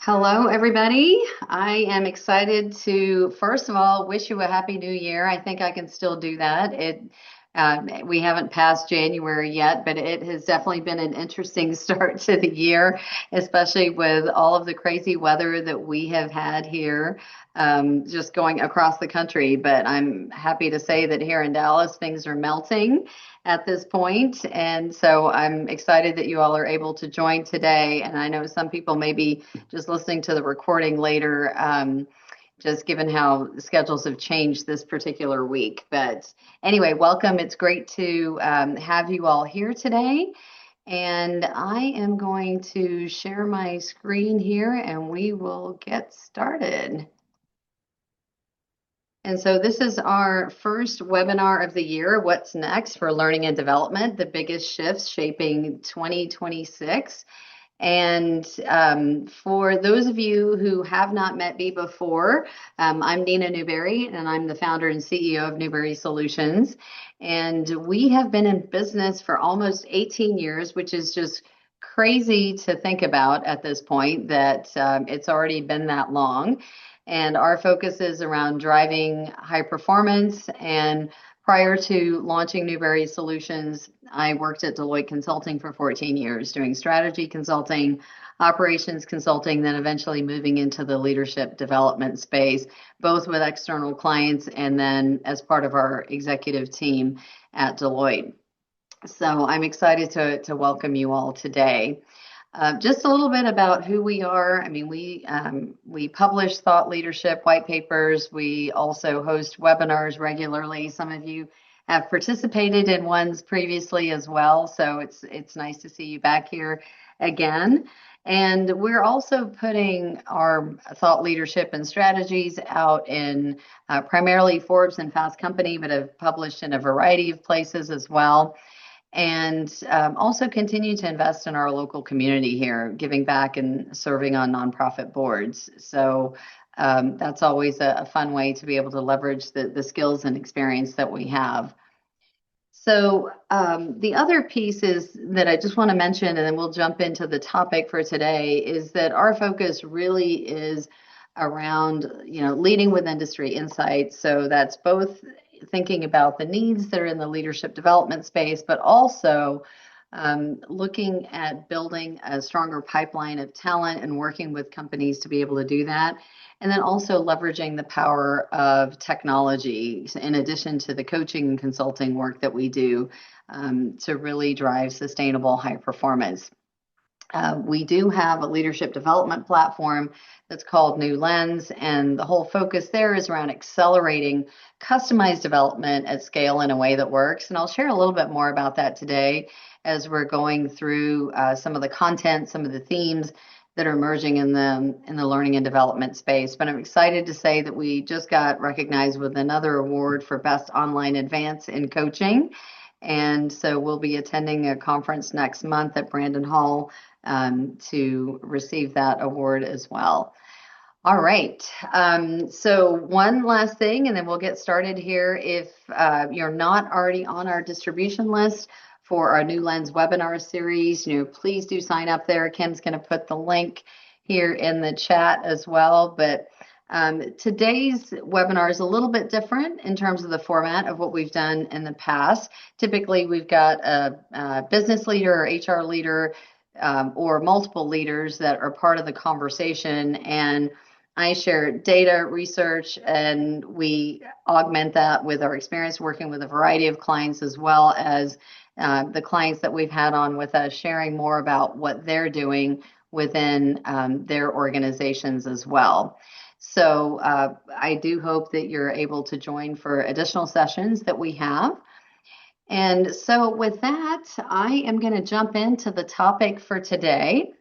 Hello, everybody. I am excited to, first of all, wish you a happy new year. I think I can still do that. We haven't passed January yet, but it has definitely been an interesting start to the year, especially with all of the crazy weather that we have had here, just going across the country. But I'm happy to say that here in Dallas, things are melting at this point. And so I'm excited that you all are able to join today. And I know some people may be just listening to the recording later, just given how schedules have changed this particular week. But anyway, welcome. It's great to have you all here today. And I am going to share my screen here and we will get started. And so this is our first webinar of the year, What's Next for Learning and Development, the biggest shifts shaping 2026. And for those of you who have not met me before, I'm Neena Newberry, and I'm the founder and CEO of Newberry Solutions. And we have been in business for almost 18 years, which is just crazy to think about at this point that it's already been that long. And our focus is around driving high performance. And prior to launching Newberry Solutions, I worked at Deloitte Consulting for 14 years, doing strategy consulting, operations consulting, then eventually moving into the leadership development space, both with external clients and then as part of our executive team at Deloitte. So I'm excited to welcome you all today. Just a little bit about who we are. I mean, we publish thought leadership white papers. We also host webinars regularly. Some of you have participated in ones previously as well, so it's nice to see you back here again. And we're also putting our thought leadership and strategies out in primarily Forbes and Fast Company, but have published in a variety of places as well. And also continue to invest in our local community here, giving back and serving on nonprofit boards. So that's always a fun way to be able to leverage the skills and experience that we have. So the other piece is that I just want to mention, and then we'll jump into the topic for today, is that our focus really is around, leading with industry insights. So that's both thinking about the needs that are in the leadership development space, but also looking at building a stronger pipeline of talent and working with companies to be able to do that. And then also leveraging the power of technology in addition to the coaching and consulting work that we do to really drive sustainable high performance. We do have a leadership development platform that's called New Lens, and the whole focus there is around accelerating customized development at scale in a way that works. And I'll share a little bit more about that today as we're going through some of the content, some of the themes that are emerging in the learning and development space. But I'm excited to say that we just got recognized with another award for Best Online Advance in Coaching. And so we'll be attending a conference next month at Brandon Hall to receive that award as well. All right. So one last thing, and then we'll get started here. If you're not already on our distribution list for our New Lens webinar series, please do sign up there. Kim's going to put the link here in the chat as well. But today's webinar is a little bit different in terms of the format of what we've done in the past. Typically, we've got a business leader or HR leader or multiple leaders that are part of the conversation, and I share data, research, and we augment that with our experience working with a variety of clients, as well as the clients that we've had on with us sharing more about what they're doing within their organizations as well. So I do hope that you're able to join for additional sessions that we have. And so with that, I am going to jump into the topic for today.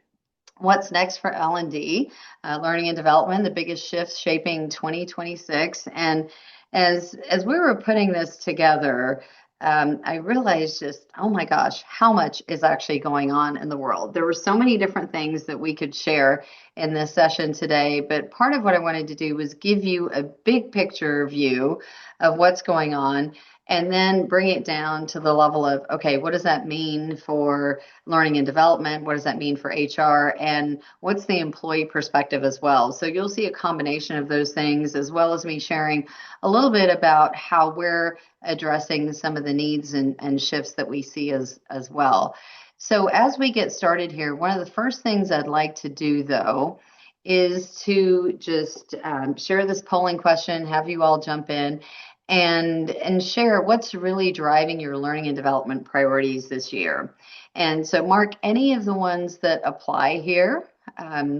What's next for L&D, learning and development, the biggest shifts shaping 2026. And as we were putting this together, I realized just, oh my gosh, how much is actually going on in the world. There were so many different things that we could share in this session today, but part of what I wanted to do was give you a big picture view of what's going on and then bring it down to the level of, okay, what does that mean for learning and development? What does that mean for HR? And what's the employee perspective as well? So you'll see a combination of those things, as well as me sharing a little bit about how we're addressing some of the needs and shifts that we see as well. So as we get started here, one of the first things I'd like to do, though, is to just share this polling question, have you all jump in and share what's really driving your learning and development priorities this year. And so mark any of the ones that apply here.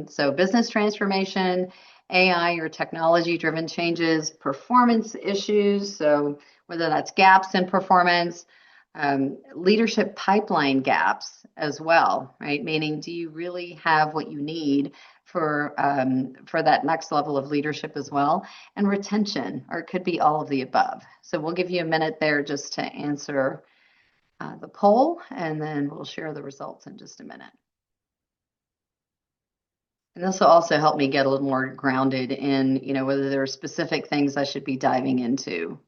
So business transformation, AI or technology-driven changes, performance issues, so whether that's gaps in performance, leadership pipeline gaps as well, right? Meaning, do you really have what you need for that next level of leadership as well? And retention, or it could be all of the above. So we'll give you a minute there just to answer the poll, and then we'll share the results in just a minute. And this will also help me get a little more grounded in, whether there are specific things I should be diving into.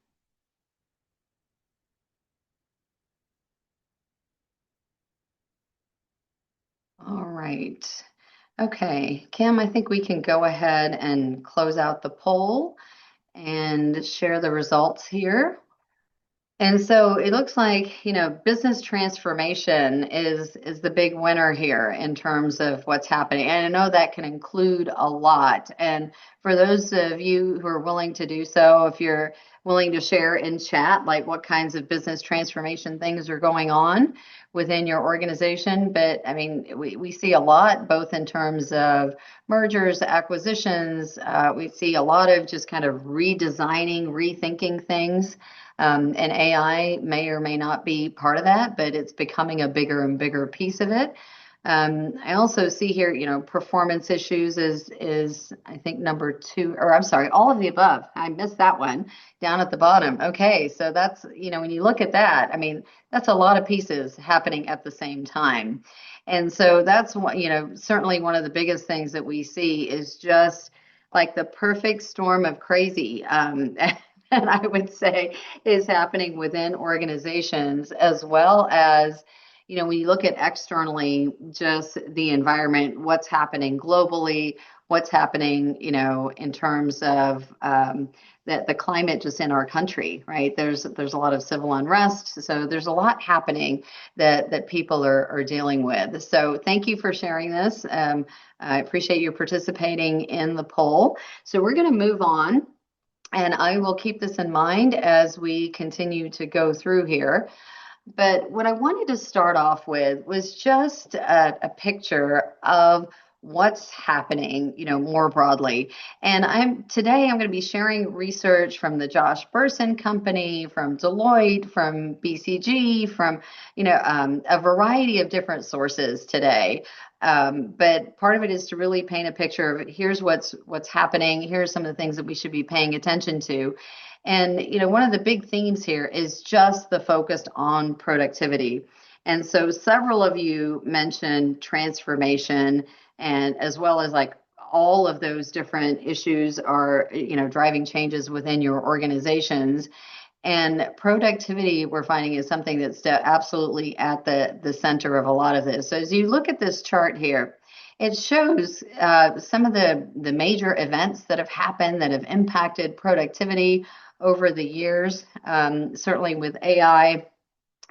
All right. Okay, Kim, I think we can go ahead and close out the poll and share the results here. And so it looks like, business transformation is the big winner here in terms of what's happening. And I know that can include a lot. And for those of you who are willing to do so, if you're willing to share in chat, like what kinds of business transformation things are going on within your organization. But I mean, we see a lot, both in terms of mergers, acquisitions. We see a lot of just kind of redesigning, rethinking things. And AI may or may not be part of that, but it's becoming a bigger and bigger piece of it. I also see here, performance issues is I think number 2, or I'm sorry, all of the above. I missed that one down at the bottom. Okay, so that's, when you look at that, I mean, that's a lot of pieces happening at the same time. And so that's what, certainly one of the biggest things that we see is just like the perfect storm of crazy. And I would say is happening within organizations, as well as, when you look at externally, just the environment, what's happening globally, what's happening, in terms of the climate just in our country, right? There's a lot of civil unrest, so there's a lot happening that people are dealing with. So thank you for sharing this. I appreciate you participating in the poll. So we're going to move on. And I will keep this in mind as we continue to go through here. But what I wanted to start off with was just a picture of what's happening, more broadly. And today I'm going to be sharing research from the Josh Bersin Company, from Deloitte, from BCG, from, a variety of different sources today. But part of it is to really paint a picture of here's what's happening. Here's some of the things that we should be paying attention to. And, one of the big themes here is just the focus on productivity. And so several of you mentioned transformation, and as well as like all of those different issues are, driving changes within your organizations. And productivity, we're finding, is something that's absolutely at the center of a lot of this. So as you look at this chart here, it shows some of the major events that have happened that have impacted productivity over the years, certainly with AI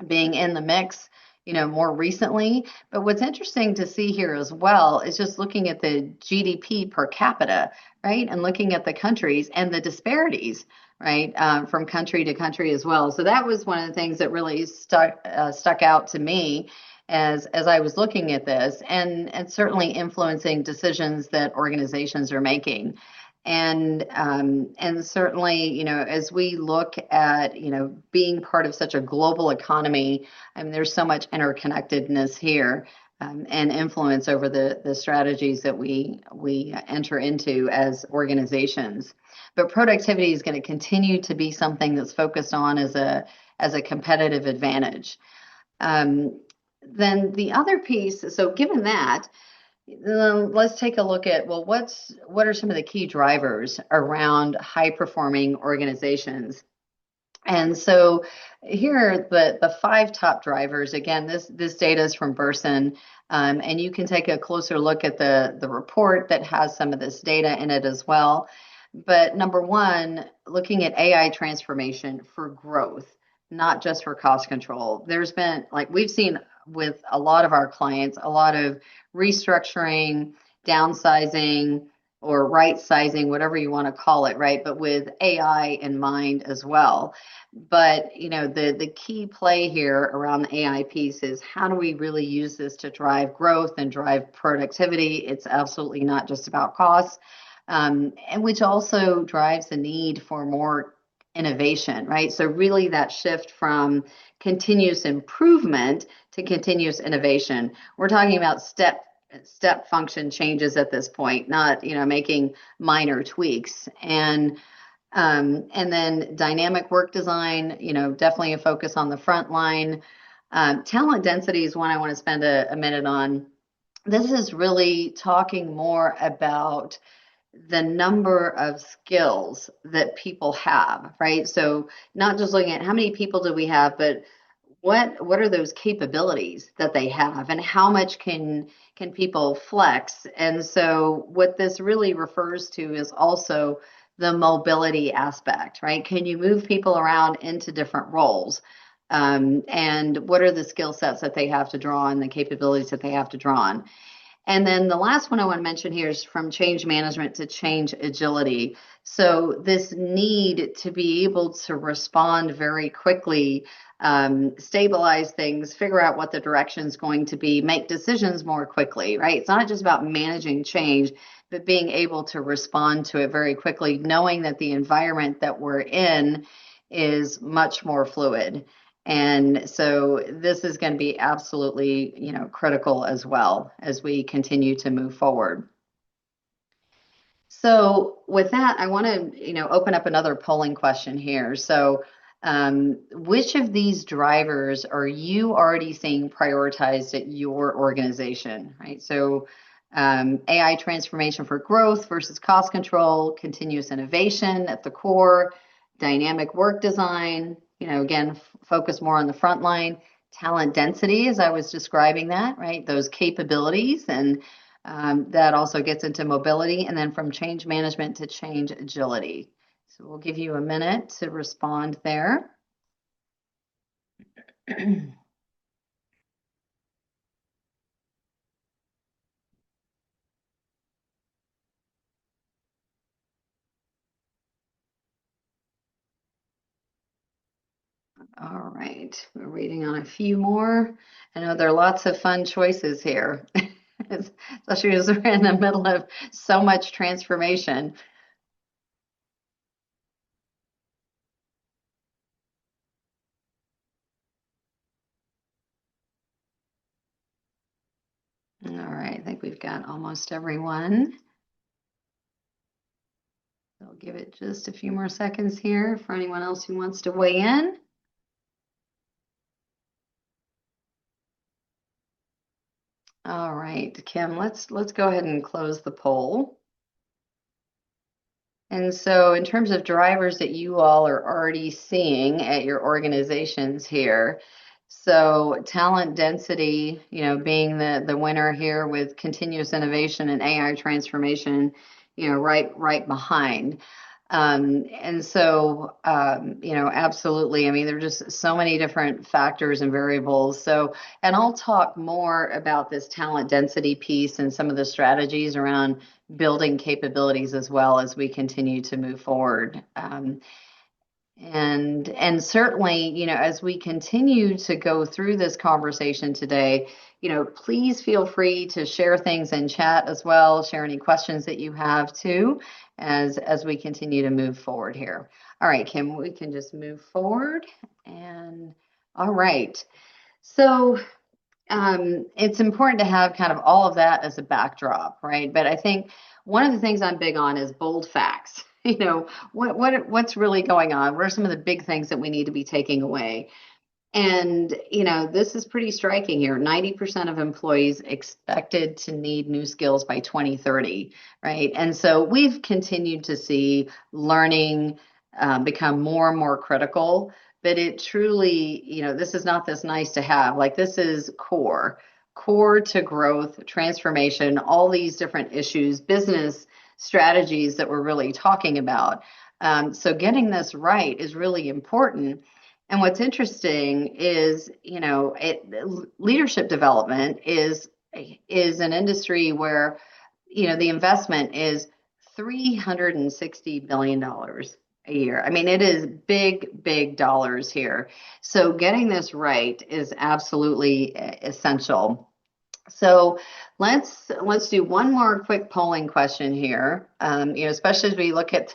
being in the mix, more recently. But what's interesting to see here as well is just looking at the GDP per capita, right? And looking at the countries and the disparities, right, from country to country as well. So that was one of the things that really stuck out to me as I was looking at this, and certainly influencing decisions that organizations are making. And certainly, as we look at, being part of such a global economy, I mean, there's so much interconnectedness here, and influence over the strategies that we enter into as organizations. But productivity is going to continue to be something that's focused on as a competitive advantage. Then the other piece, so given that, Let's take a look at, well, what are some of the key drivers around high performing organizations? And so here are the five top drivers. Again, this data is from Burson, and you can take a closer look at the report that has some of this data in it as well. But number one, looking at AI transformation for growth, not just for cost control. There's been, like we've seen with a lot of our clients, a lot of restructuring, downsizing, or right sizing, whatever you want to call it, right? But with AI in mind as well. But the key play here around the AI piece is how do we really use this to drive growth and drive productivity? It's absolutely not just about costs, and which also drives the need for more innovation, right? So really that shift from continuous improvement to continuous innovation. We're talking about step function changes at this point, not making minor tweaks. And then dynamic work design, definitely a focus on the front line. Talent density is one I want to spend a minute on. This is really talking more about the number of skills that people have, right? So not just looking at how many people do we have, but what are those capabilities that they have, and how much can people flex? And so what this really refers to is also the mobility aspect, right? Can you move people around into different roles? And what are the skill sets that they have to draw on, the capabilities that they have to draw on? And then the last one I want to mention here is from change management to change agility. So this need to be able to respond very quickly, stabilize things, figure out what the direction is going to be, make decisions more quickly, right? It's not just about managing change, but being able to respond to it very quickly, knowing that the environment that we're in is much more fluid. And so this is going to be absolutely, critical as well as we continue to move forward. So with that, I want to, open up another polling question here. So which of these drivers are you already seeing prioritized at your organization, right? So AI transformation for growth versus cost control, continuous innovation at the core, dynamic work design, again, focus more on the front line, talent density, as I was describing that, right? Those capabilities, and that also gets into mobility, and then from change management to change agility. So we'll give you a minute to respond there. All right, we're waiting on a few more. I know there are lots of fun choices here, especially as we're in the middle of so much transformation. All right, I think we've got almost everyone. I'll give it just a few more seconds here for anyone else who wants to weigh in. All right, Kim, let's go ahead and close the poll. And so in terms of drivers that you all are already seeing at your organizations here, so talent density, being the winner here with continuous innovation and AI transformation, right behind. And so, absolutely. I mean, there are just so many different factors and variables. So, and I'll talk more about this talent density piece and some of the strategies around building capabilities as well as we continue to move forward. And certainly, as we continue to go through this conversation today, please feel free to share things in chat as well, share any questions that you have too, as we continue to move forward here. All right, Kim, we can just move forward. And all right. So it's important to have kind of all of that as a backdrop, right? But I think one of the things I'm big on is bold facts. What's really going on? What are some of the big things that we need to be taking away? And, this is pretty striking here. 90% of employees expected to need new skills by 2030, right? And so we've continued to see learning become more and more critical, but it truly, this is not this nice to have. Like, this is core to growth, transformation, all these different issues, business strategies that we're really talking about. So getting this right is really important. And what's interesting is, leadership development is an industry where, the investment is $360 billion a year. I mean, it is big, big dollars here. So getting this right is absolutely essential. So let's do one more quick polling question here. Especially as we look at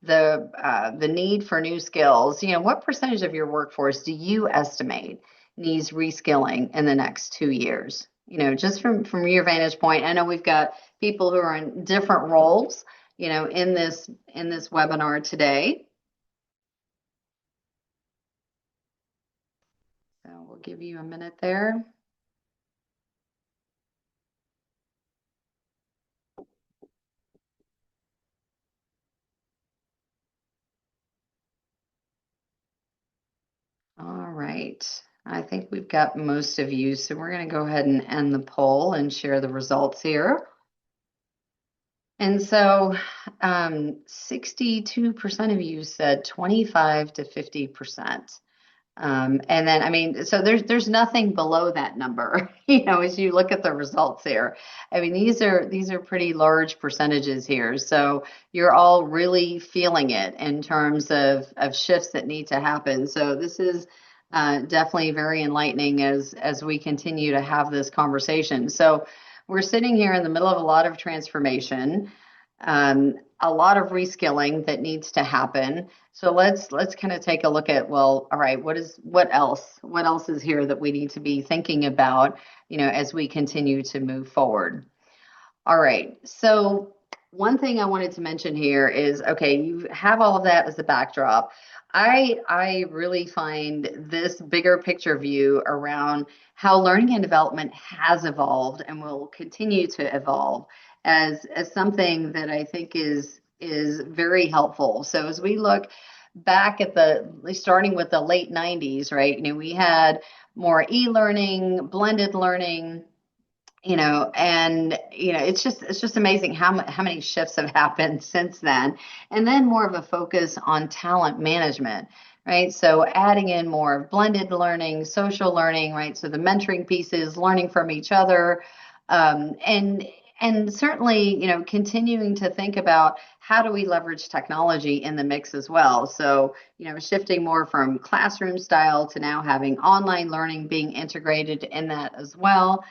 the need for new skills. What percentage of your workforce do you estimate needs reskilling in the next 2 years? Just from your vantage point. I know we've got people who are in different roles, in this webinar today. So we'll give you a minute there. All right. I think we've got most of you, so we're going to go ahead and end the poll and share the results here. And so 62% of you said 25 to 50%. And then, I mean, so there's nothing below that number, as you look at the results here. I mean, these are pretty large percentages here. So you're all really feeling it in terms of shifts that need to happen. So this is definitely very enlightening as we continue to have this conversation. So we're sitting here in the middle of a lot of transformation, a lot of reskilling that needs to happen. So let's kind of take a look at, well, all right, what else is here that we need to be thinking about, as we continue to move forward. All right. So one thing I wanted to mention here is, okay, you have all of that as a backdrop. I really find this bigger picture view around how learning and development has evolved and will continue to evolve as something that I think is very helpful. So as we look back at starting with the late 90s, right? We had more e-learning, blended learning, and it's just amazing how many shifts have happened since then. And then more of a focus on talent management, right? So adding in more blended learning, social learning, right? So the mentoring pieces, learning from each other, and certainly, continuing to think about how do we leverage technology in the mix as well. So, shifting more from classroom style to now having online learning being integrated in that as well.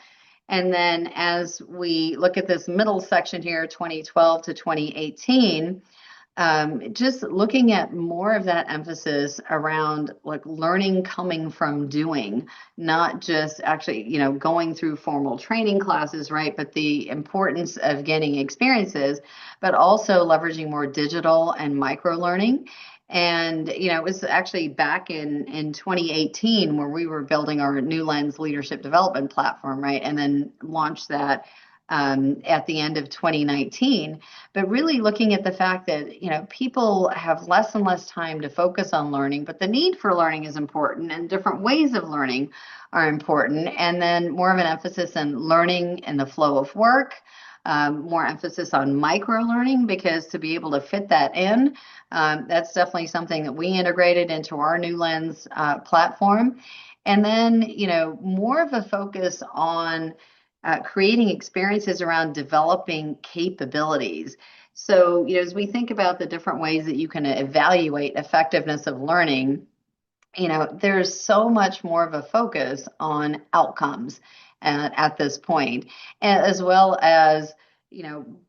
And then as we look at this middle section here, 2012 to 2018, just looking at more of that emphasis around like learning coming from doing, not just actually, going through formal training classes, right? But the importance of getting experiences, but also leveraging more digital and micro learning. And, it was actually back in 2018 where we were building our New Lens leadership development platform, right? And then launched that at the end of 2019, but really looking at the fact that, people have less and less time to focus on learning, but the need for learning is important and different ways of learning are important. And then more of an emphasis on learning and the flow of work, more emphasis on micro learning, because to be able to fit that in, that's definitely something that we integrated into our New Lens platform. And then, more of a focus on creating experiences around developing capabilities. So, as we think about the different ways that you can evaluate effectiveness of learning, there's so much more of a focus on outcomes at this point, as well as,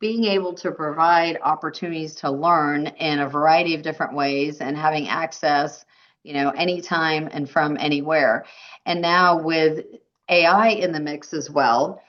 being able to provide opportunities to learn in a variety of different ways and having access, anytime and from anywhere. And now with AI in the mix as well,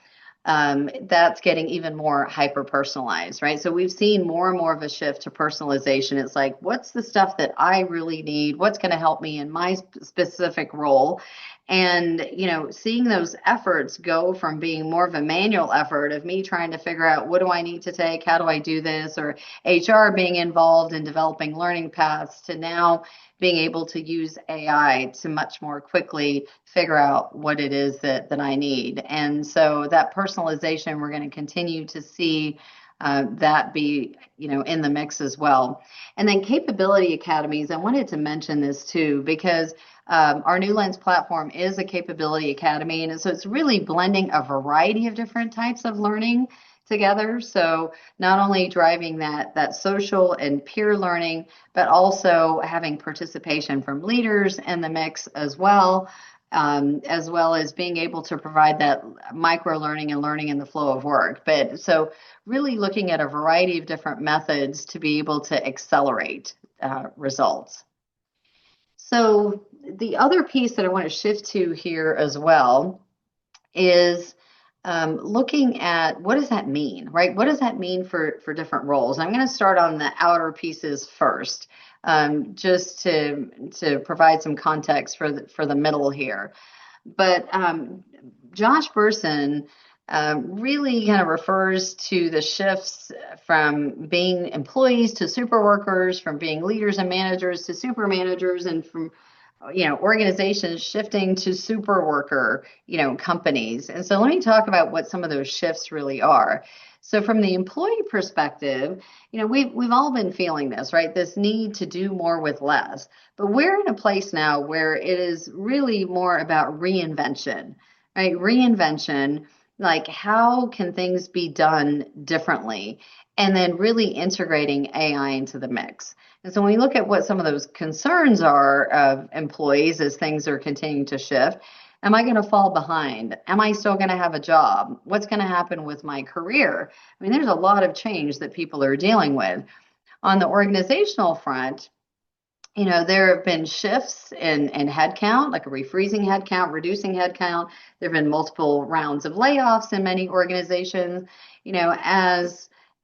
that's getting even more hyper personalized, right? So we've seen more and more of a shift to personalization. It's like, what's the stuff that I really need? What's going to help me in my specific role? And, seeing those efforts go from being more of a manual effort of me trying to figure out what do I need to take? How do I do this? Or HR being involved in developing learning paths to now being able to use AI to much more quickly figure out what it is that I need. And so that personalization, we're going to continue to see that be, in the mix as well. And then capability academies, I wanted to mention this too, because our New Lens platform is a capability academy. And so it's really blending a variety of different types of learning together. So not only driving that social and peer learning, but also having participation from leaders in the mix as well as being able to provide that micro learning and learning in the flow of work. But so really looking at a variety of different methods to be able to accelerate results. So the other piece that I want to shift to here as well is looking at what does that mean, right? What does that mean for different roles? I'm going to start on the outer pieces first, just to provide some context for the middle here. But Josh Bersin really kind of refers to the shifts from being employees to super workers, from being leaders and managers to super managers, and from organizations shifting to super worker, companies. And so let me talk about what some of those shifts really are. So from the employee perspective, we've all been feeling this, right? This need to do more with less. But we're in a place now where it is really more about reinvention, right? Reinvention, like how can things be done differently? And then really integrating AI into the mix. And so when we look at what some of those concerns are of employees as things are continuing to shift, am I going to fall behind? Am I still going to have a job? What's going to happen with my career? I mean, there's a lot of change that people are dealing with. On the organizational front, there have been shifts in headcount, like a refreezing headcount, reducing headcount. There have been multiple rounds of layoffs in many organizations,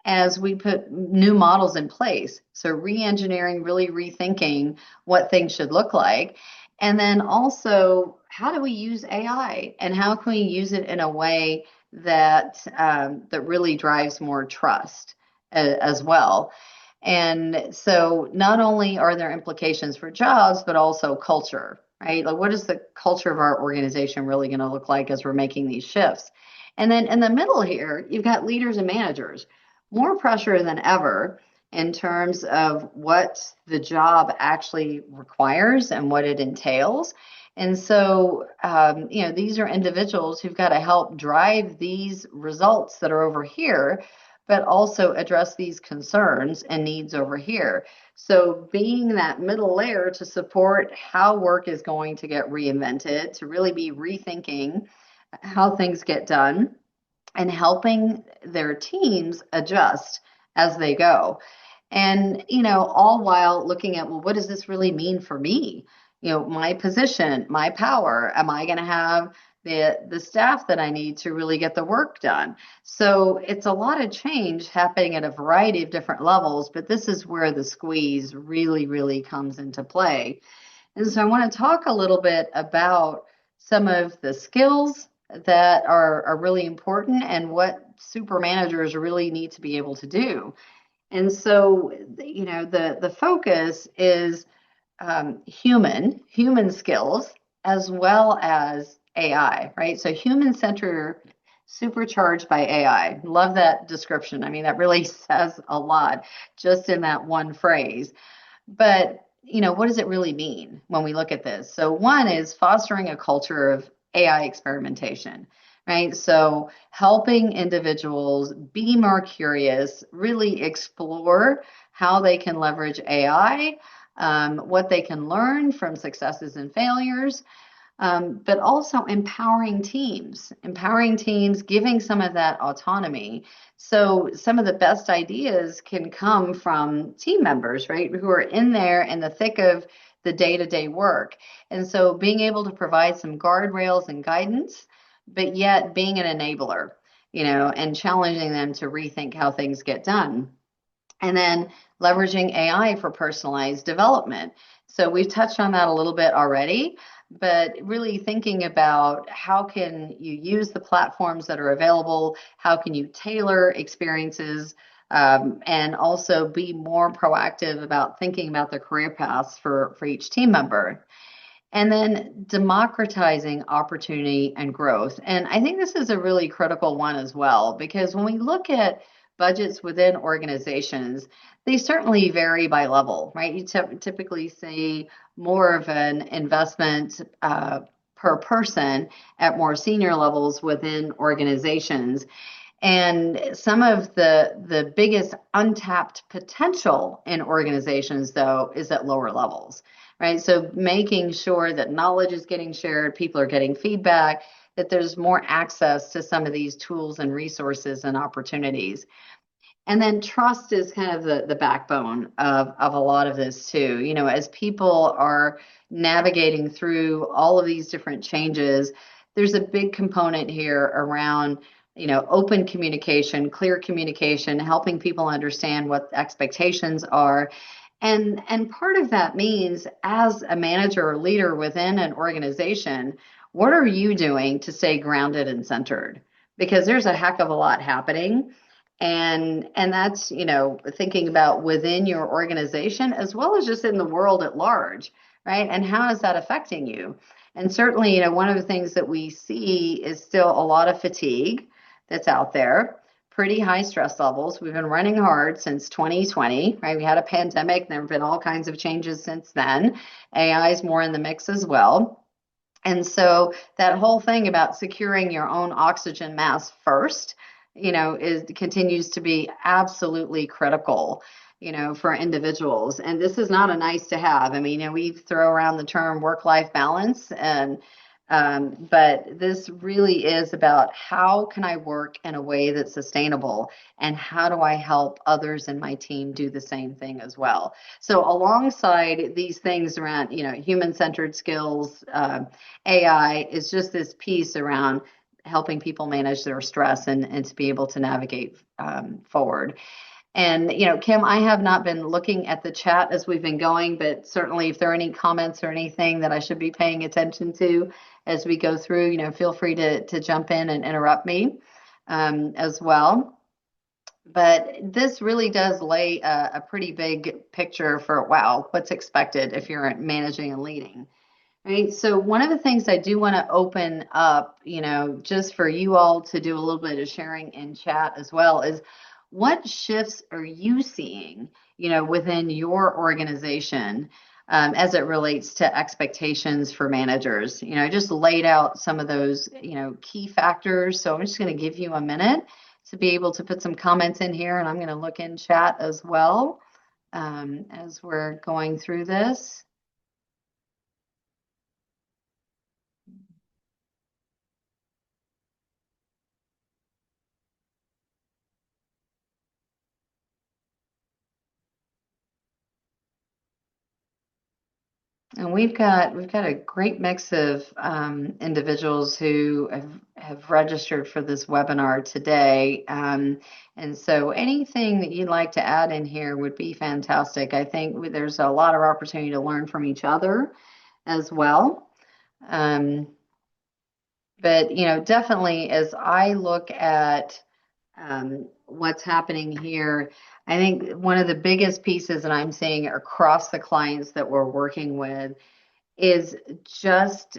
as we put new models in place. So re-engineering, really rethinking what things should look like. And then also, how do we use AI and how can we use it in a way that really drives more trust as well? And so not only are there implications for jobs, but also culture, right? Like what is the culture of our organization really going to look like as we're making these shifts? And then in the middle here, you've got leaders and managers, more pressure than ever in terms of what the job actually requires and what it entails. And so, these are individuals who've got to help drive these results that are over here, but also address these concerns and needs over here. So being that middle layer to support how work is going to get reinvented, to really be rethinking how things get done and helping their teams adjust as they go. And, all while looking at, well, what does this really mean for me? My position, my power, am I going to have the staff that I need to really get the work done? So it's a lot of change happening at a variety of different levels, but this is where the squeeze really, really comes into play. And so I want to talk a little bit about some of the skills that are really important and what super managers really need to be able to do. And so, the focus is human skills as well as AI, right? So human-centered, supercharged by AI. Love that description. I mean, that really says a lot just in that one phrase. But, what does it really mean when we look at this? So one is fostering a culture of AI experimentation, right? So helping individuals be more curious, really explore how they can leverage AI, what they can learn from successes and failures, but also empowering teams, giving some of that autonomy. So some of the best ideas can come from team members, right, who are in there in the thick of the day-to-day work. And so being able to provide some guardrails and guidance, but yet being an enabler. and challenging them to rethink how things get done. And then leveraging AI for personalized development. So we've touched on that a little bit already, but really thinking about how can you use the platforms that are available, how can you tailor experiences, and also be more proactive about thinking about the career paths for each team member. And then democratizing opportunity and growth. And I think this is a really critical one as well, because when we look at budgets within organizations, they certainly vary by level, right? You typically see more of an investment per person at more senior levels within organizations. And some of the biggest untapped potential in organizations, though, is at lower levels, right? So making sure that knowledge is getting shared, people are getting feedback, that there's more access to some of these tools and resources and opportunities. And then trust is kind of the backbone of a lot of this too. As people are navigating through all of these different changes, there's a big component here around, open communication, clear communication, helping people understand what expectations are. And part of that means as a manager or leader within an organization, what are you doing to stay grounded and centered? Because there's a heck of a lot happening. And that's, thinking about within your organization as well as just in the world at large, right? And how is that affecting you? And certainly, one of the things that we see is still a lot of fatigue that's out there, pretty high stress levels. We've been running hard since 2020, right? We had a pandemic, there have been all kinds of changes since then. AI is more in the mix as well. And so that whole thing about securing your own oxygen mask first, is continues to be absolutely critical, for individuals. And this is not a nice to have. I mean, we throw around the term work-life balance, and but this really is about how can I work in a way that's sustainable, and how do I help others in my team do the same thing as well. So alongside these things around, human-centered skills, AI is just this piece around helping people manage their stress and to be able to navigate forward. And, Kim, I have not been looking at the chat as we've been going, but certainly if there are any comments or anything that I should be paying attention to as we go through, feel free to jump in and interrupt me as well. But this really does lay a pretty big picture for, wow, what's expected if you're managing and leading. Right. So one of the things I do want to open up, just for you all to do a little bit of sharing in chat as well, is what shifts are you seeing, within your organization as it relates to expectations for managers? I just laid out some of those, key factors. So I'm just going to give you a minute to be able to put some comments in here, and I'm going to look in chat as well as we're going through this. And we've got a great mix of individuals who have registered for this webinar today. And so anything that you'd like to add in here would be fantastic. I think there's a lot of opportunity to learn from each other as well. But definitely as I look at what's happening here, I think one of the biggest pieces that I'm seeing across the clients that we're working with is just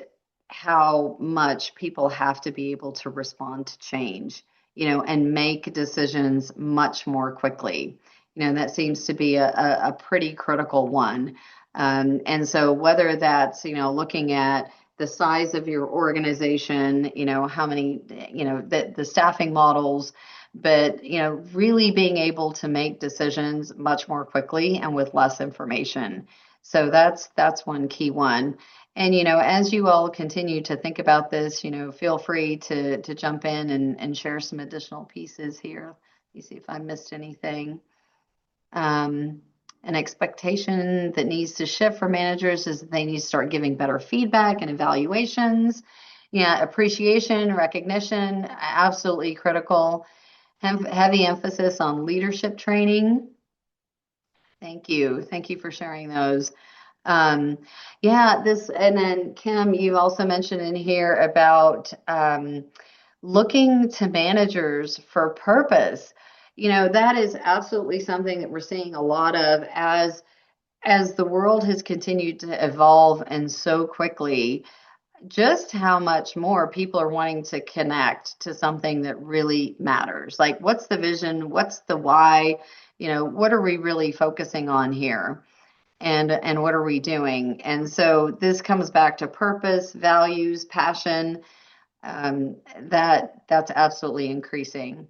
how much people have to be able to respond to change, and make decisions much more quickly. That seems to be a pretty critical one. And so whether that's, looking at the size of your organization, how many, the staffing models, but, really being able to make decisions much more quickly and with less information. So that's one key one. And, as you all continue to think about this, feel free to jump in and share some additional pieces here. Let me see if I missed anything. An expectation that needs to shift for managers is that they need to start giving better feedback and evaluations. Yeah, appreciation, recognition, absolutely critical. Heavy emphasis on leadership training. Thank you. Thank you for sharing those. Um, yeah, this, and then Kim, you also mentioned in here about looking to managers for purpose. You know, that is absolutely something that we're seeing a lot of as the world has continued to evolve and so quickly, just how much more people are wanting to connect to something that really matters. Like, what's the vision? What's the why? You know, what are we really focusing on here? And what are we doing? And so this comes back to purpose, values, passion. That's absolutely increasing.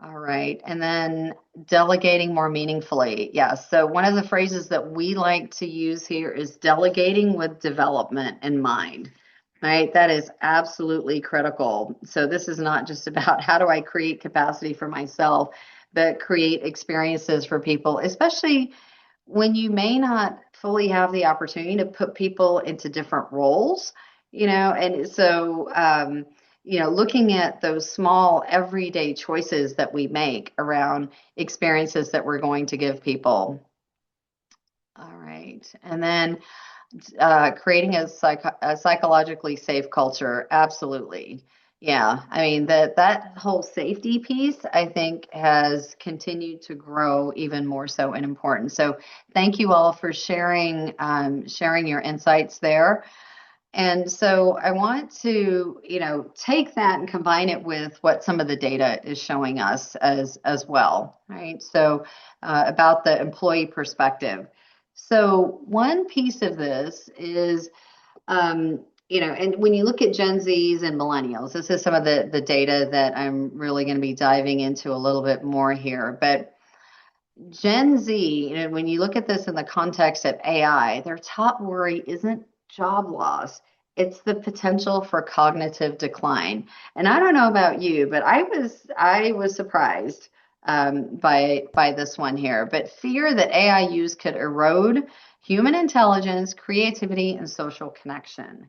All right. And then delegating more meaningfully. Yes. So one of the phrases that we like to use here is delegating with development in mind. Right. That is absolutely critical. So this is not just about how do I create capacity for myself, but create experiences for people, especially when you may not fully have the opportunity to put people into different roles, and so, looking at those small everyday choices that we make around experiences that we're going to give people. All right. And then creating a psychologically safe culture. Absolutely. Yeah. I mean, that whole safety piece, I think, has continued to grow even more so in importance. So thank you all for sharing your insights there. And so I want to, take that and combine it with what some of the data is showing us as well, right? So about the employee perspective. So one piece of this is, and when you look at Gen Zs and millennials, this is some of the data that I'm really going to be diving into a little bit more here. But Gen Z, when you look at this in the context of AI, their top worry isn't job loss. It's the potential for cognitive decline. And I don't know about you, but I was surprised by this one here. But fear that AI use could erode human intelligence, creativity, and social connection.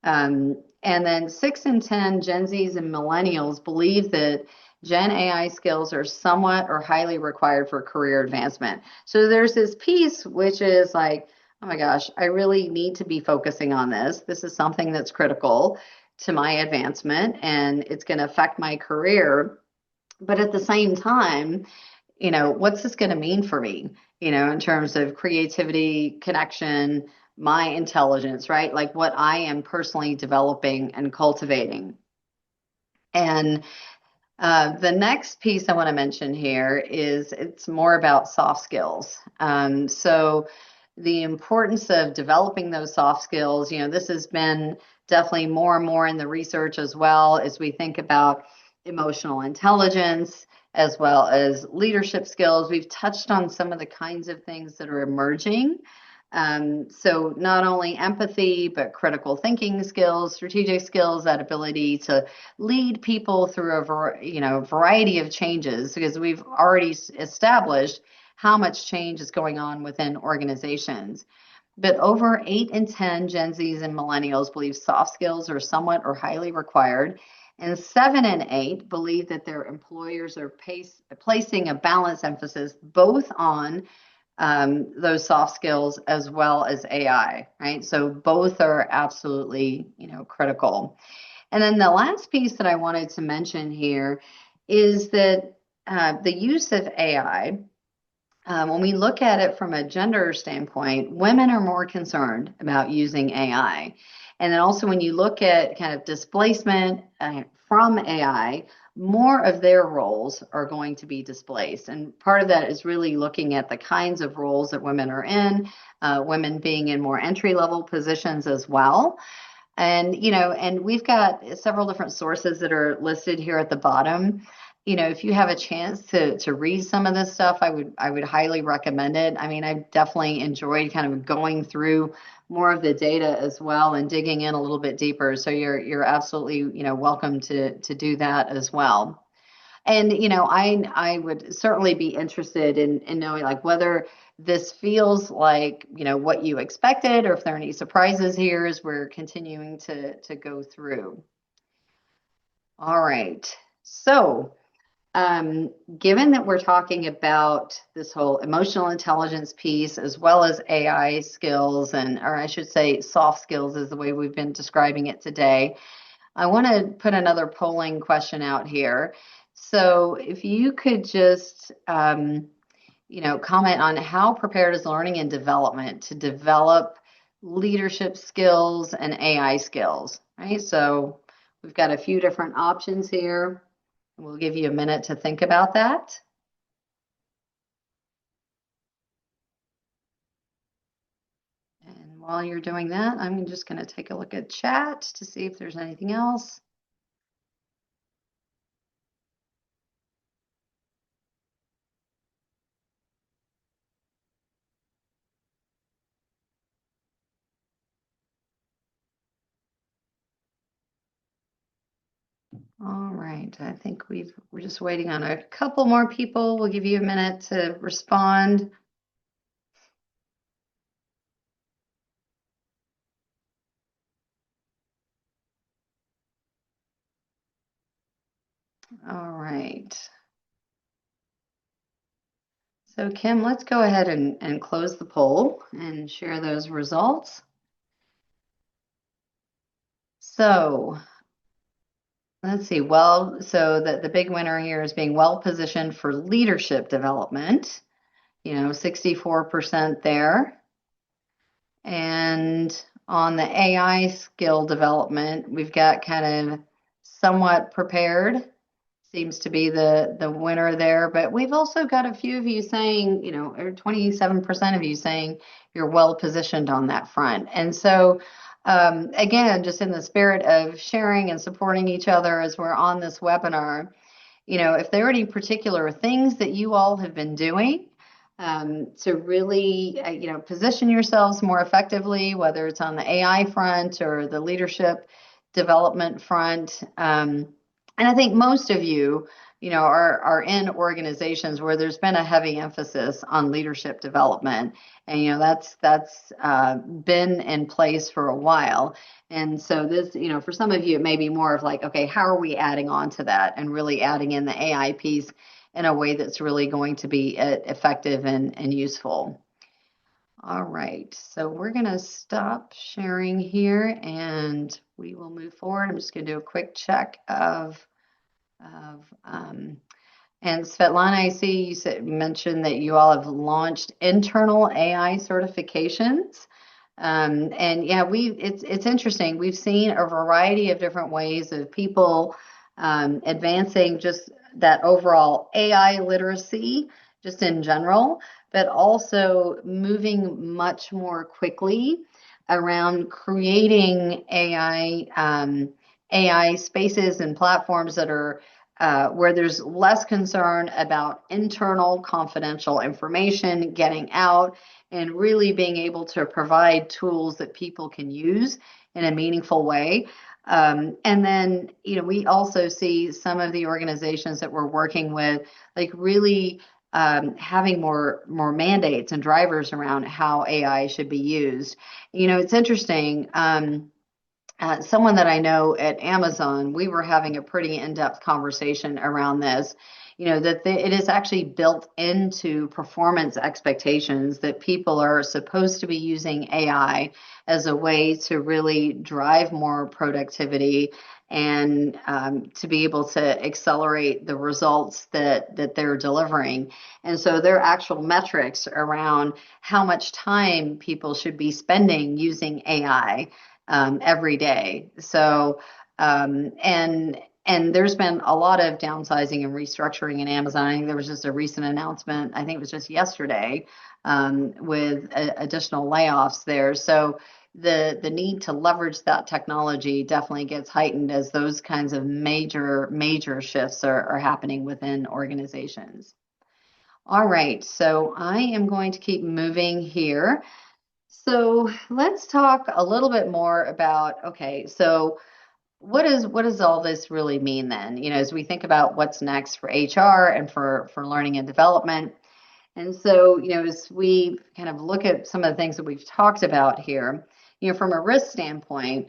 And then 6 in 10 Gen Zs and millennials believe that Gen AI skills are somewhat or highly required for career advancement. So there's this piece which is like, oh my gosh, I really need to be focusing on this. This is something that's critical to my advancement and it's going to affect my career. But at the same time, what's this going to mean for me, in terms of creativity, connection, my intelligence, right? Like what I am personally developing and cultivating. And the next piece I want to mention here is it's more about soft skills. So the importance of developing those soft skills, this has been definitely more and more in the research as well as we think about emotional intelligence as well as leadership skills. We've touched on some of the kinds of things that are emerging. So not only empathy, but critical thinking skills, strategic skills, that ability to lead people through a variety of changes, because we've already established how much change is going on within organizations. But over 8 in 10 Gen Zs and millennials believe soft skills are somewhat or highly required. And 7 in 8 believe that their employers are placing a balanced emphasis both on those soft skills as well as AI, right? So both are absolutely, critical. And then the last piece that I wanted to mention here is that the use of AI, when we look at it from a gender standpoint, women are more concerned about using AI. And then also when you look at kind of displacement from AI, more of their roles are going to be displaced. And part of that is really looking at the kinds of roles that women are in, women being in more entry level positions as well. And we've got several different sources that are listed here at the bottom. If you have a chance to read some of this stuff, I would highly recommend it. I mean, I've definitely enjoyed kind of going through more of the data as well and digging in a little bit deeper. So you're absolutely, welcome to do that as well. And I would certainly be interested in knowing like whether this feels like what you expected, or if there are any surprises here as we're continuing to go through. All right. So, given that we're talking about this whole emotional intelligence piece as well as AI skills, or I should say soft skills is the way we've been describing it today, I want to put another polling question out here. So if you could just, comment on how prepared is learning and development to develop leadership skills and AI skills, right? So we've got a few different options here. We'll give you a minute to think about that. And while you're doing that, I'm just going to take a look at chat to see if there's anything else. All right, I think we're just waiting on a couple more people. We'll give you a minute to respond. All right. So Kim, let's go ahead and close the poll and share those results. So let's see. Well, so the big winner here is being well positioned for leadership development. 64% there. And on the AI skill development, we've got kind of somewhat prepared, seems to be the winner there. But we've also got a few of you saying, or 27% of you saying you're well positioned on that front. And so, again, just in the spirit of sharing and supporting each other as we're on this webinar, if there are any particular things that you all have been doing to really, position yourselves more effectively, whether it's on the AI front or the leadership development front. And I think most of you, are in organizations where there's been a heavy emphasis on leadership development, and that's been in place for a while. And so this, for some of you, it may be more of like, okay, how are we adding on to that and really adding in the AI piece in a way that's really going to be effective and useful. All right, so we're going to stop sharing here and we will move forward. I'm just going to do a quick check and Svetlana, I see you mentioned that you all have launched internal AI certifications. And yeah, it's interesting. We've seen a variety of different ways of people advancing just that overall AI literacy, just in general, but also moving much more quickly around creating AI spaces and platforms that are where there's less concern about internal confidential information getting out, and really being able to provide tools that people can use in a meaningful way. And then, we also see some of the organizations that we're working with, like really having more mandates and drivers around how AI should be used. It's interesting. Someone that I know at Amazon, we were having a pretty in-depth conversation around this, that it is actually built into performance expectations that people are supposed to be using AI as a way to really drive more productivity and to be able to accelerate the results that they're delivering. And so there are actual metrics around how much time people should be spending using AI every day. So, and there's been a lot of downsizing and restructuring in Amazon. I think there was just a recent announcement, I think it was just yesterday, with additional layoffs there. So the need to leverage that technology definitely gets heightened as those kinds of major shifts are happening within organizations. All right, so I am going to keep moving here. So let's talk a little bit more about, okay, so what does all this really mean then? As we think about what's next for HR and for learning and development. And so, as we kind of look at some of the things that we've talked about here, from a risk standpoint,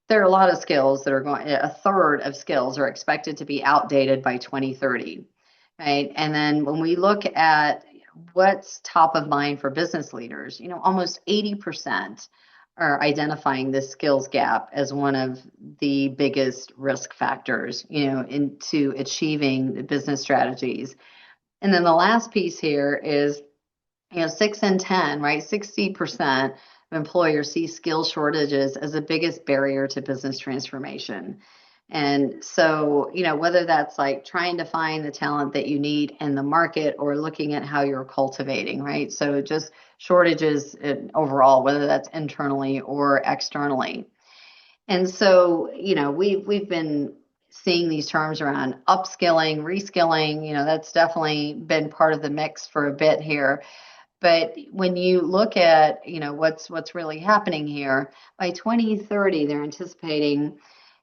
there are a lot of skills that are a third of skills are expected to be outdated by 2030, right? And then when we look at what's top of mind for business leaders, almost 80% are identifying this skills gap as one of the biggest risk factors, into achieving the business strategies. And then the last piece here is, 6 in 10, right? 60% of employers see skill shortages as the biggest barrier to business transformation. And so, whether that's like trying to find the talent that you need in the market or looking at how you're cultivating, right? So just shortages overall, whether that's internally or externally. And so, we've been seeing these terms around upskilling, reskilling, that's definitely been part of the mix for a bit here. But when you look at, what's really happening here, by 2030, they're anticipating,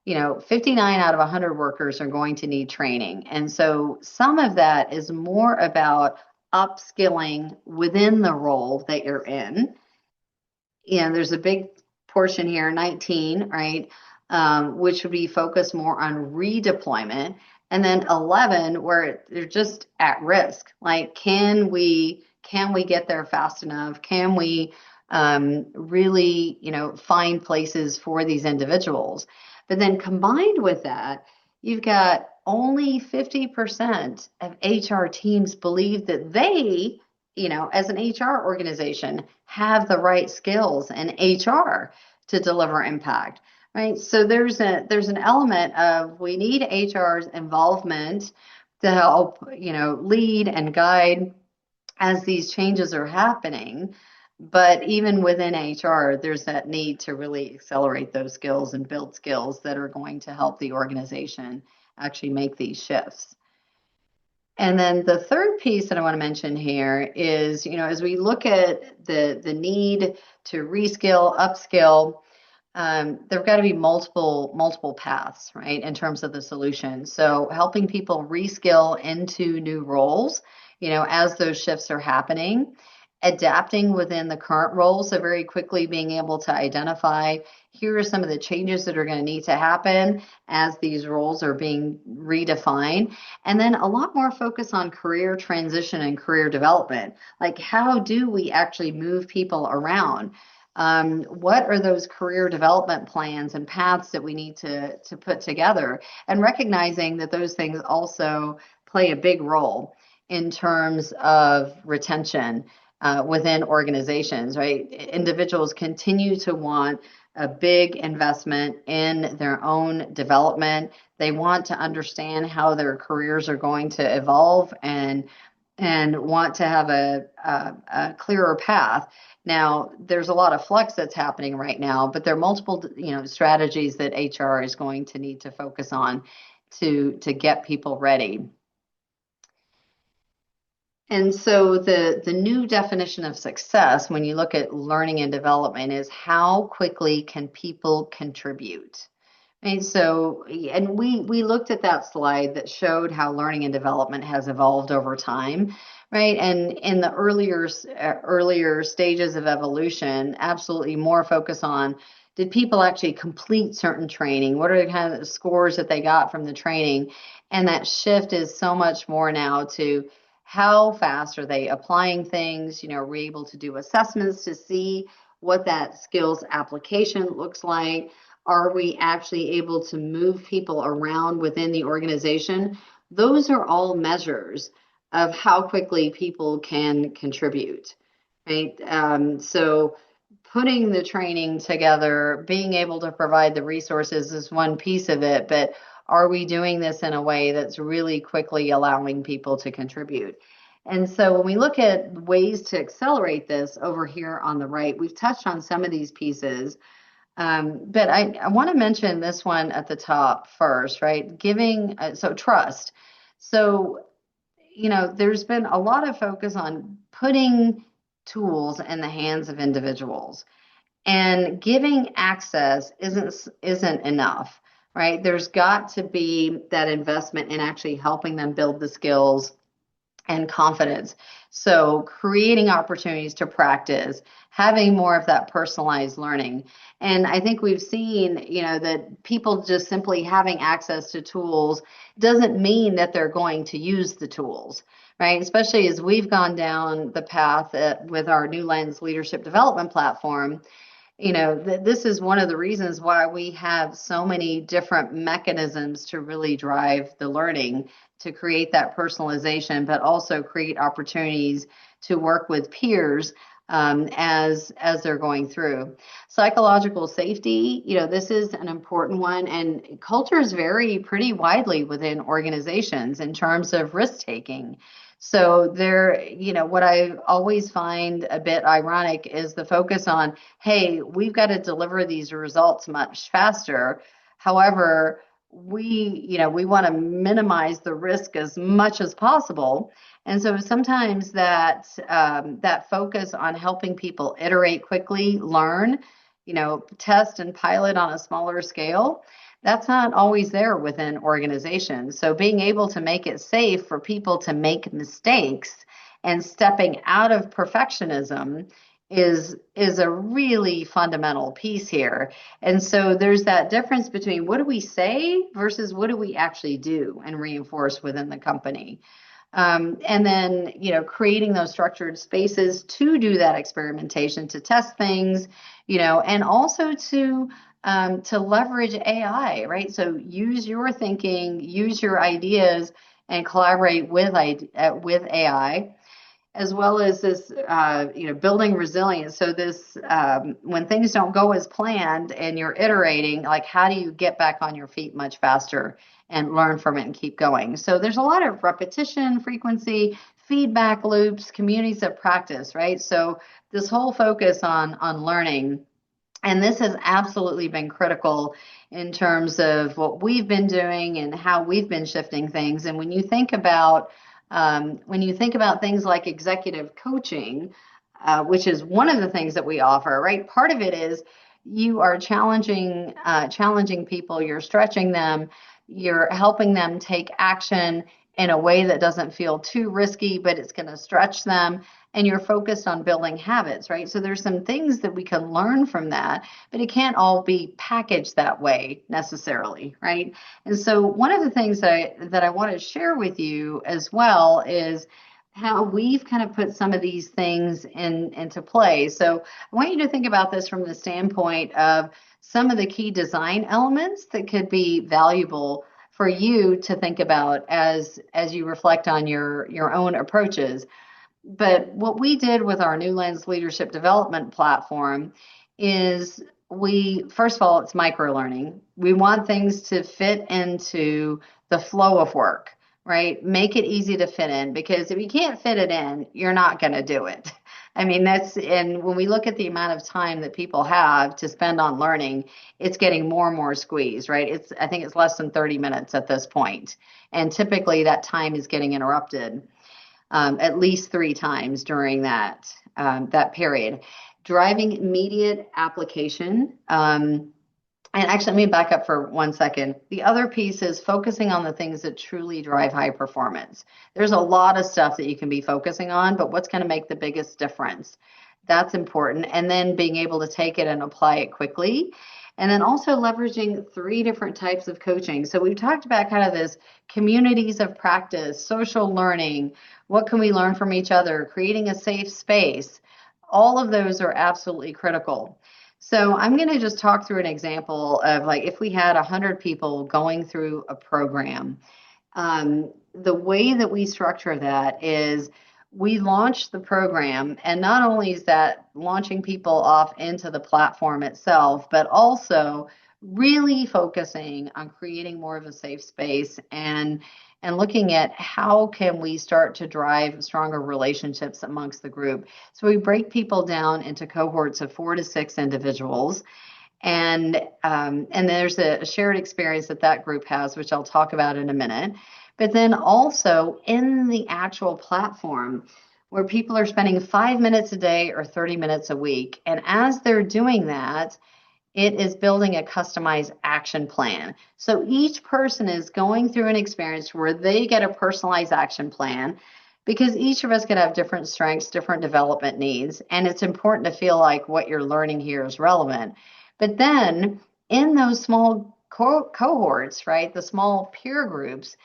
59 out of 100 workers are going to need training. And so some of that is more about upskilling within the role that you're in. There's a big portion here, 19, right, which would be focused more on redeployment. And then 11, where they're just at risk. Like, can we get there fast enough? Can we really, find places for these individuals? But then combined with that, you've got only 50% of HR teams believe that they, as an HR organization, have the right skills in HR to deliver impact, right? So there's an element of, we need HR's involvement to help, lead and guide as these changes are happening. But even within HR, there's that need to really accelerate those skills and build skills that are going to help the organization actually make these shifts. And then the third piece that I want to mention here is, as we look at the need to reskill, upskill, there've got to be multiple paths, right, in terms of the solution. So helping people reskill into new roles, as those shifts are happening, adapting within the current role. So very quickly being able to identify, here are some of the changes that are going to need to happen as these roles are being redefined. And then a lot more focus on career transition and career development. Like, how do we actually move people around? What are those career development plans and paths that we need to put together? And recognizing that those things also play a big role in terms of retention within organizations, right? Individuals continue to want a big investment in their own development. They want to understand how their careers are going to evolve and want to have a clearer path. Now, there's a lot of flux that's happening right now, but there are multiple, strategies that HR is going to need to focus on to get people ready. And so the new definition of success, when you look at learning and development, is how quickly can people contribute? And so, and we looked at that slide that showed how learning and development has evolved over time, right? And in the earlier stages of evolution, absolutely more focus on, did people actually complete certain training? What are the kind of scores that they got from the training? And that shift is so much more now to, how fast are they applying things? Are we able to do assessments to see what that skills application looks like? Are we actually able to move people around within the organization? Those are all measures of how quickly people can contribute, right? So putting the training together, being able to provide the resources is one piece of it, but are we doing this in a way that's really quickly allowing people to contribute? And so when we look at ways to accelerate this over here on the right, we've touched on some of these pieces, but I want to mention this one at the top first, right? So trust. So, there's been a lot of focus on putting tools in the hands of individuals, and giving access isn't enough. right? There's got to be that investment in actually helping them build the skills and confidence. So creating opportunities to practice, having more of that personalized learning. And I think we've seen, that people just simply having access to tools doesn't mean that they're going to use the tools, right? Especially as we've gone down the path with our New Lens leadership development platform. This is one of the reasons why we have so many different mechanisms to really drive the learning, to create that personalization, but also create opportunities to work with peers as they're going through. Psychological safety, this is an important one, and cultures vary pretty widely within organizations in terms of risk taking. So what I always find a bit ironic is the focus on, hey, we've got to deliver these results much faster. However, we want to minimize the risk as much as possible. And so sometimes that focus on helping people iterate quickly, learn, test and pilot on a smaller scale, that's not always there within organizations. So being able to make it safe for people to make mistakes and stepping out of perfectionism is a really fundamental piece here. And so there's that difference between what do we say versus what do we actually do and reinforce within the company. And then, creating those structured spaces to do that experimentation, to test things, and also to leverage AI, right? So use your thinking, use your ideas, and collaborate with AI, as well as this, building resilience. So this, when things don't go as planned and you're iterating, like how do you get back on your feet much faster and learn from it and keep going? So there's a lot of repetition, frequency, feedback loops, communities of practice, right? So this whole focus on learning. And this has absolutely been critical in terms of what we've been doing and how we've been shifting things. And when you think about things like executive coaching, which is one of the things that we offer, right? Part of it is you are challenging people, you're stretching them, you're helping them take action in a way that doesn't feel too risky, but it's going to stretch them. And you're focused on building habits, right? So there's some things that we can learn from that, but it can't all be packaged that way necessarily, right? And so one of the things that I want to share with you as well is how we've kind of put some of these things into play. So I want you to think about this from the standpoint of some of the key design elements that could be valuable for you to think about as you reflect on your own approaches. But what we did with our New Lens leadership development platform is first of all, it's micro learning. We want things to fit into the flow of work, right? Make it easy to fit in, because if you can't fit it in, you're not going to do it. I mean, and when we look at the amount of time that people have to spend on learning, it's getting more and more squeezed, right? I think it's less than 30 minutes at this point. And typically that time is getting interrupted at least 3 times during that period. Driving immediate application. And actually, let me back up for 1 second. The other piece is focusing on the things that truly drive high performance. There's a lot of stuff that you can be focusing on, but what's going to make the biggest difference? That's important. And then being able to take it and apply it quickly. And then also leveraging 3 different types of coaching. So we've talked about kind of this communities of practice, social learning, what can we learn from each other, creating a safe space. All of those are absolutely critical. So I'm going to just talk through an example of, like, if we had 100 people going through a program, the way that we structure that is we launch the program, and not only is that launching people off into the platform itself, but also really focusing on creating more of a safe space and looking at how can we start to drive stronger relationships amongst the group. So we break people down into cohorts of 4 to 6 individuals. And there's a shared experience that group has, which I'll talk about in a minute. But then also in the actual platform, where people are spending 5 minutes a day or 30 minutes a week. And as they're doing that, It is building a customized action plan. So each person is going through an experience where they get a personalized action plan because each of us could have different strengths, different development needs, and it's important to feel like what you're learning here is relevant. But then in those small cohorts, right, the small peer groups,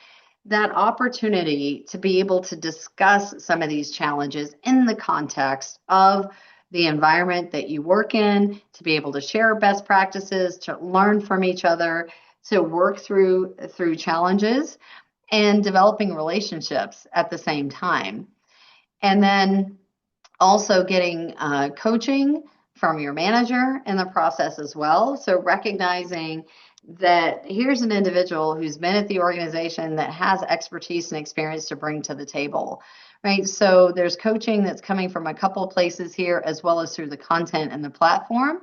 that opportunity to be able to discuss some of these challenges in the context of the environment that you work in, to be able to share best practices, to learn from each other, to work through challenges and developing relationships at the same time. And then also getting coaching from your manager in the process as well. So recognizing that here's an individual who's been at the organization that has expertise and experience to bring to the table, right? So there's coaching that's coming from a couple of places here, as well as through the content and the platform.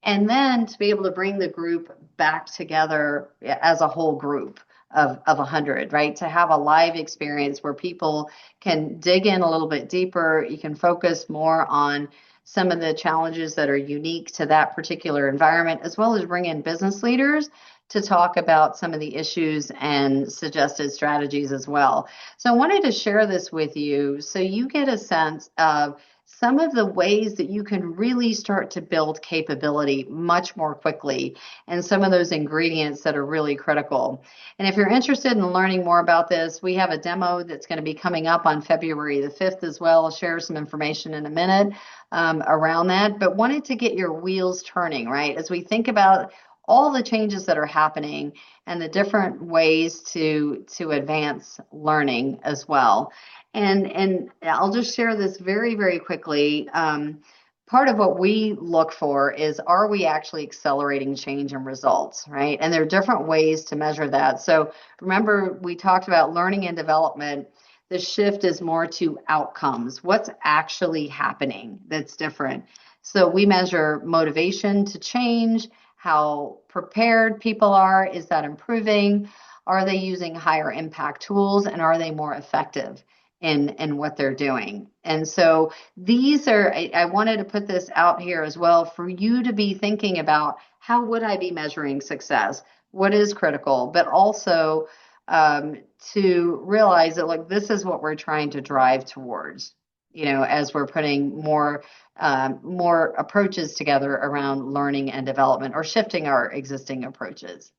And then to be able to bring the group back together as a whole group of 100, right? To have a live experience where people can dig in a little bit deeper. You can focus more on some of the challenges that are unique to that particular environment, as well as bring in business leaders to talk about some of the issues and suggested strategies as well. So I wanted to share this with you so you get a sense of some of the ways that you can really start to build capability much more quickly and some of those ingredients that are really critical. And if you're interested in learning more about this, we have a demo that's going to be coming up on February the 5th as well. I'll share some information in a minute around that, but wanted to get your wheels turning, right? As we think about all the changes that are happening and the different ways to advance learning as well. And I'll just share this very, very quickly. Part of what we look for is, are we actually accelerating change and results, right? And there are different ways to measure that. So remember, we talked about learning and development. The shift is more to outcomes. What's actually happening that's different? So we measure motivation to change, how prepared people are. Is that improving? Are they using higher impact tools, and are they more effective in what they're doing? And so these are, I wanted to put this out here as well for you to be thinking about, how would I be measuring success? What is critical? But also to realize that, look, this is what we're trying to drive towards, as we're putting more approaches together around learning and development, or shifting our existing approaches.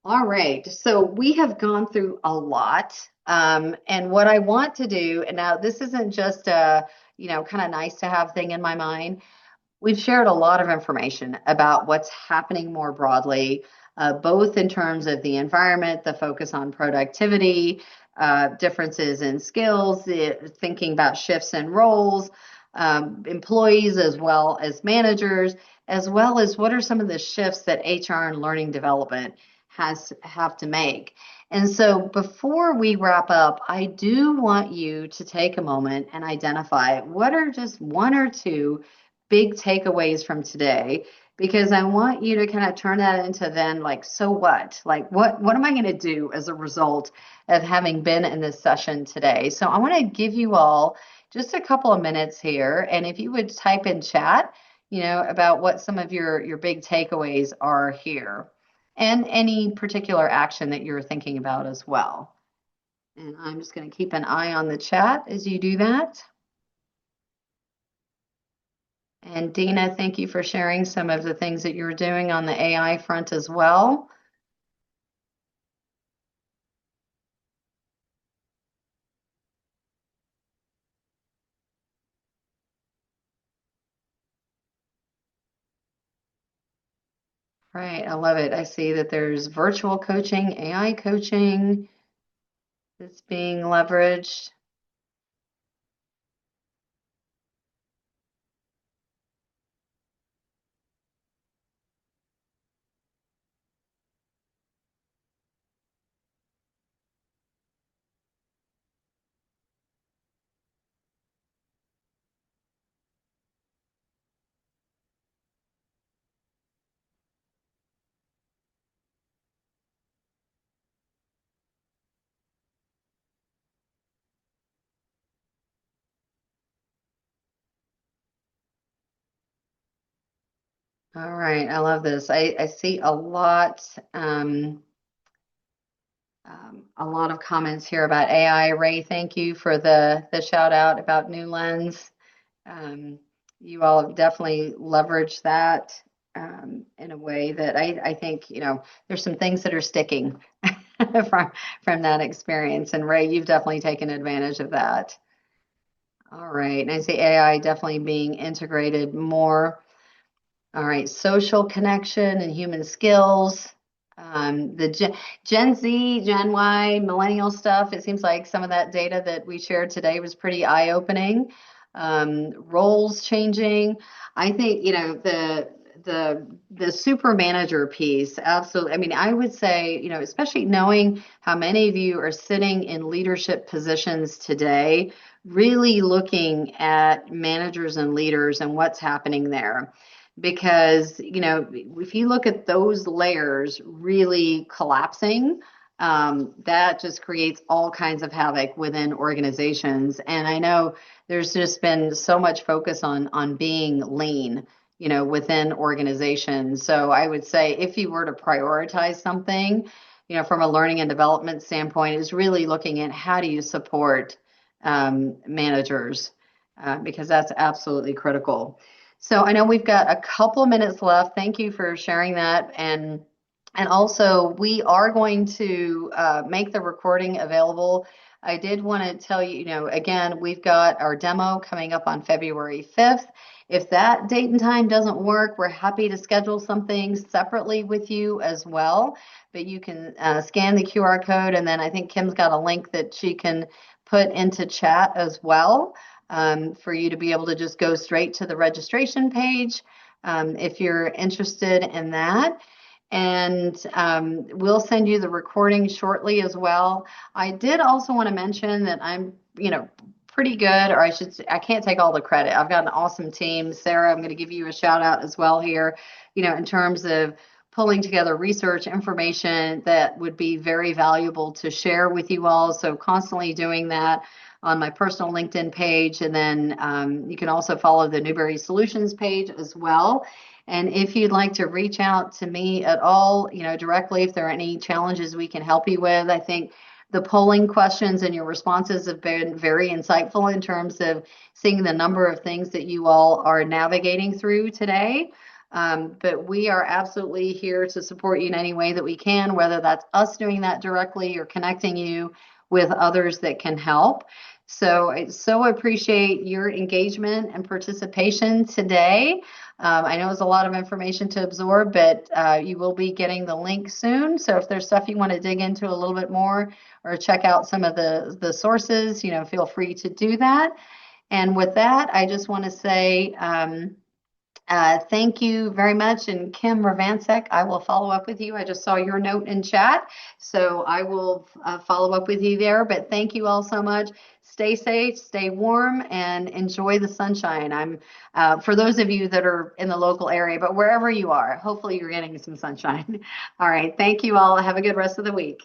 All right, so we have gone through a lot, and what I want to do, and now this isn't just a kind of nice to have thing in my mind. We've shared a lot of information about what's happening more broadly, both in terms of the environment, the focus on productivity, differences in skills, thinking about shifts in roles, employees as well as managers, as well as what are some of the shifts that HR and learning development have to make. And so before we wrap up, I do want you to take a moment and identify what are just one or two big takeaways from today, because I want you to kind of turn that into then, like, so what? Like, what am I going to do as a result of having been in this session today? So I want to give you all just a couple of minutes here, and if you would type in chat, about what some of your big takeaways are here, and any particular action that you're thinking about as well. And I'm just going to keep an eye on the chat as you do that. And Dina, thank you for sharing some of the things that you're doing on the AI front as well. Right, I love it. I see that there's virtual coaching, AI coaching that's being leveraged. All right, I love this. I see a lot of comments here about AI. Ray, thank you for the shout out about New Lens. Um, you all have definitely leveraged that in a way that I think, there's some things that are sticking from from that experience. And Ray, you've definitely taken advantage of that. All right, and I see AI definitely being integrated more. All right, social connection and human skills. The Gen Z, Gen Y, millennial stuff, it seems like some of that data that we shared today was pretty eye-opening. Roles changing. I think, the super manager piece, absolutely. I mean, I would say, especially knowing how many of you are sitting in leadership positions today, really looking at managers and leaders and what's happening there, because if you look at those layers really collapsing, that just creates all kinds of havoc within organizations. And I know there's just been so much focus on being lean, within organizations. So I would say if you were to prioritize something, from a learning and development standpoint, is really looking at how do you support managers, because that's absolutely critical. So I know we've got a couple of minutes left. Thank you for sharing that. And also, we are going to make the recording available. I did want to tell you, again, we've got our demo coming up on February 5th. If that date and time doesn't work, we're happy to schedule something separately with you as well. But you can scan the QR code, and then I think Kim's got a link that she can put into chat as well, for you to be able to just go straight to the registration page, if you're interested in that. And we'll send you the recording shortly as well. I did also want to mention that I'm, pretty good, or I can't take all the credit. I've got an awesome team. Sarah, I'm going to give you a shout out as well here, in terms of pulling together research information that would be very valuable to share with you all. So constantly doing that on my personal LinkedIn page. And then you can also follow the Newberry Solutions page as well. And if you'd like to reach out to me at all, directly, if there are any challenges we can help you with, I think the polling questions and your responses have been very insightful in terms of seeing the number of things that you all are navigating through today. But we are absolutely here to support you in any way that we can, whether that's us doing that directly or connecting you with others that can help. So I so appreciate your engagement and participation today. I know it's a lot of information to absorb, but you will be getting the link soon. So if there's stuff you want to dig into a little bit more or check out some of the sources, feel free to do that. And with that, I just want to say thank you very much. And Kim Ravancek, I will follow up with you. I just saw your note in chat, so I will follow up with you there. But thank you all so much. Stay safe, stay warm, and enjoy the sunshine. I'm for those of you that are in the local area, but wherever you are, hopefully you're getting some sunshine. All right. Thank you all. Have a good rest of the week.